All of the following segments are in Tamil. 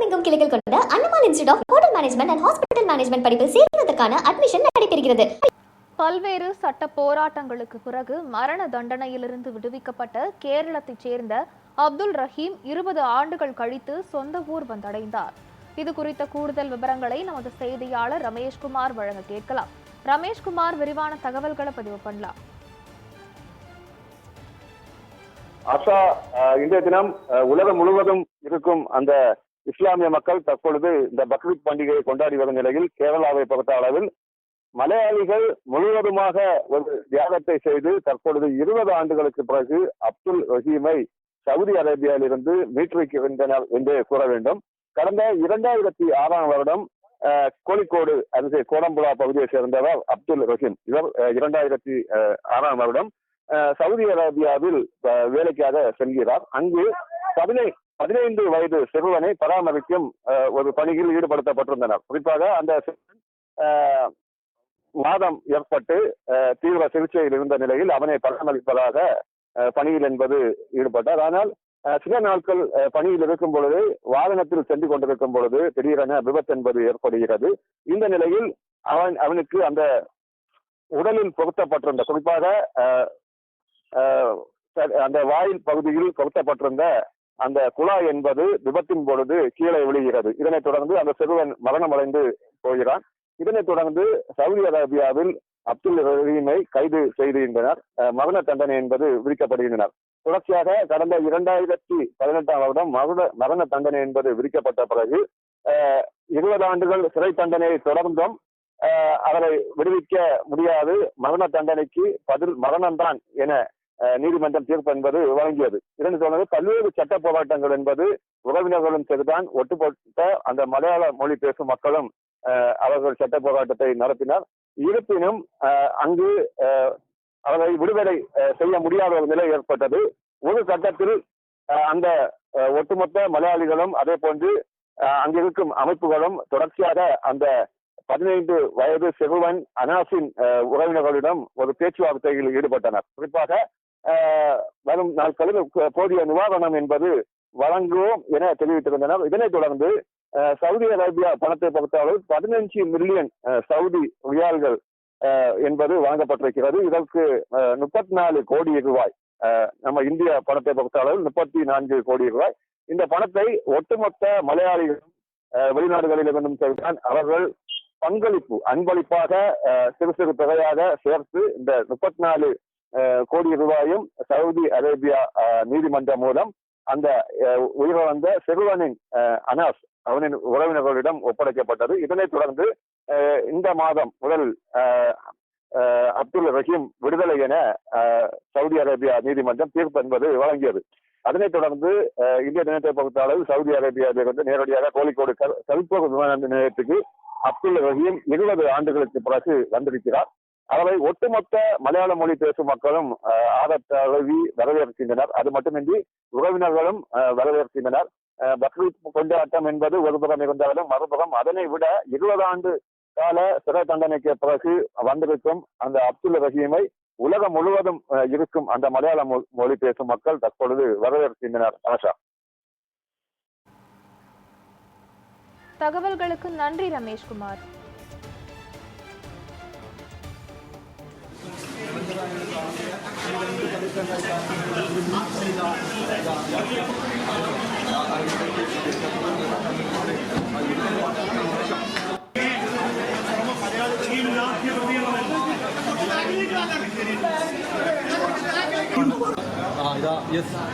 தமிழகமெங்கும் கிளைகள் கொண்ட Annamal institute of hotel management and hospital management படிப்பில் சேர்வதற்கான அட்மிஷன் நடைபெறுகிறது. பல்வேறு சட்ட போராட்டங்களுக்கு பிறகு மரண தண்டனையிலிருந்து விடுவிக்கப்பட்ட கேரளத்தைச் சேர்ந்த அப்துல் ரஹீம் 20 ஆண்டுகள் கழித்து சொந்த ஊர் வந்தடைந்தார். இது குறித்த கூடுதல் விவரங்களை நமது செய்தியாளர் ரமேஷ்குமார் வழங்க கேட்கலாம். ரமேஷ்குமார், விரிவான தகவல்களை பதிவு பண்ணலாம். ஆஷா, இன்றைய தினம் உலகம் முழுவதும் இருக்கும் அந்த இஸ்லாமிய மக்கள் தற்பொழுது இந்த பக்ரீத் பண்டிகையை கொண்டாடி வரும் நிலையில் கேரளாவை பொறுத்த அளவில் மலையாளிகள் முழுவதுமாக ஒரு தியாகத்தை செய்து தற்பொழுது 20 ஆண்டுகளுக்கு பிறகு அப்துல் ரஹீமை சவுதி அரேபியாவிலிருந்து மீட்டெடுக்கின்றனர் என்று கூற வேண்டும். கடந்த 2006ஆம் வருடம் கோழிக்கோடு அருகே கோடம்புழா பகுதியை சேர்ந்தவர் அப்துல் ரஹீம். இவர் 2006ஆம் வருடம் சவுதி அரேபியாவில் வேலைக்காக செல்கிறார். அங்கு 15 வயது சிறுவனை பராமரிக்கும் ஒரு பணியில் ஈடுபடுத்தப்பட்டிருந்தனர். குறிப்பாக அந்த வாதம் ஏற்பட்டு தீவிர சிகிச்சையில் இருந்த நிலையில் அவனை பராமரிப்பதாக பணியில் என்பது ஈடுபட்டார். ஆனால் சில நாட்கள் பணியில் இருக்கும் பொழுது வாகனத்தில் சென்று கொண்டிருக்கும் பொழுது திடீரென விபத்து என்பது ஏற்படுகிறது. இந்த நிலையில் அவனுக்கு அந்த உடலில் பொருத்தப்பட்டிருந்த, குறிப்பாக அந்த வாயில் பகுதியில் பொருத்தப்பட்டிருந்த அந்த குழாய் என்பது விபத்தின் பொழுது கீழே விழுகிறது. இதனைத் தொடர்ந்து அந்த சிறுவன் மரணமடைந்து போகிறான். இதனைத் தொடர்ந்து சவுதி அரேபியாவில் அப்துல் ரஹீமை கைது செய்திருந்தனர். மரண தண்டனை என்பது விதிக்கப்படுகின்றனர். தொடர்ச்சியாக கடந்த 2018ஆம் வருடம் மரண தண்டனை என்பது விதிக்கப்பட்ட பிறகு 20 ஆண்டுகள் சிறை தண்டனையை தொடர்ந்தும் அவரை விடுவிக்க முடியாது. மரண தண்டனைக்கு பதில் மரணம்தான் என நீதிமன்றம் தீர்ப்பு என்பது வழங்கியது. இதனைத் தொடர்ந்து பல்வேறு சட்ட போராட்டங்கள் என்பது உறவினர்களும் சரிதான், ஒட்டுமொத்த அந்த மலையாள மொழி பேசும் மக்களும் அவர்கள் சட்ட போராட்டத்தை நடத்தினர். இருப்பினும் அங்கு அவரை விடுதலை செய்ய முடியாத ஒரு நிலை ஏற்பட்டது. ஒரு கட்டத்தில் அந்த ஒட்டுமொத்த மலையாளிகளும் அதே போன்று அங்கிருக்கும் அமைப்புகளும் தொடர்ச்சியாக அந்த 15 வயது சிறுவன் அனாஸின் உறவினர்களிடம் ஒரு பேச்சுவார்த்தையில் ஈடுபட்டனர். குறிப்பாக வரும் நாட்களில் போதிய நிவாரணம் என்பது வழங்குவோம் என தெரிவித்திருந்தனர். இதனைத் தொடர்ந்து சவுதி அரேபியா பணத்தை பொறுத்தவரை 15 மில்லியன் சவுதி ரியால்கள் என்பது வழங்கப்பட்டிருக்கிறது. இதற்கு 34 கோடி ரூபாய், நம்ம இந்திய பணத்தை பொறுத்த அளவில் 34 கோடி ரூபாய். இந்த பணத்தை ஒட்டுமொத்த மலையாளிகளும் வெளிநாடுகளிலிருந்தும் சரிதான் அவர்கள் அன்பளிப்பாக சிறு சிறு தொகையாக சேர்த்து இந்த 34 கோடி ரூபாயும் சவுதி அரேபியா நீதிமன்றம் மூலம் அந்த உயிரிழந்த சிறுவனின் அனாஸ் அவனின் உறவினர்களிடம் ஒப்படைக்கப்பட்டது. இதனைத் தொடர்ந்து இந்த மாதம் முதல் அப்துல் ரஹீம் விடுதலை என சவுதி அரேபியா நீதிமன்றம் தீர்ப்பு என்பது வழங்கியது. அதனைத் தொடர்ந்து இந்திய தினத்தை பொறுத்தளவில் சவுதி அரேபியாவிலிருந்து நேரடியாக கோழிக்கோடு கல்போர் விமான நிலையத்துக்கு அப்துல் ரஹீம் 20 ஆண்டுகளுக்கு பிறகு வந்திருக்கிறார். அவரை ஒட்டுமொத்த மலையாள மொழி பேசும் மக்களும் ஆதரவி வரவேற்கின்றனர். அது மட்டுமின்றி உறவினர்களும் வரவேற்கின்றனர். பக்ரீத் கொண்டாட்டம் என்பது ஒருபுறம் இருந்தாலும் மறுபுறம் அதனை விட 20 ஆண்டு கால சிறை தண்டனைக்கு பிறகு வந்திருக்கும் அந்த அப்துல் ரஹீமை உலகம் முழுவதும் இருக்கும் அந்த மலையாள மொழி பேசும் மக்கள் தற்பொழுது வரவேற்கின்றனர். ஆஷா, தகவல்களுக்கு நன்றி ரமேஷ்குமார்.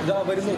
ഇതാ വരുന്നു.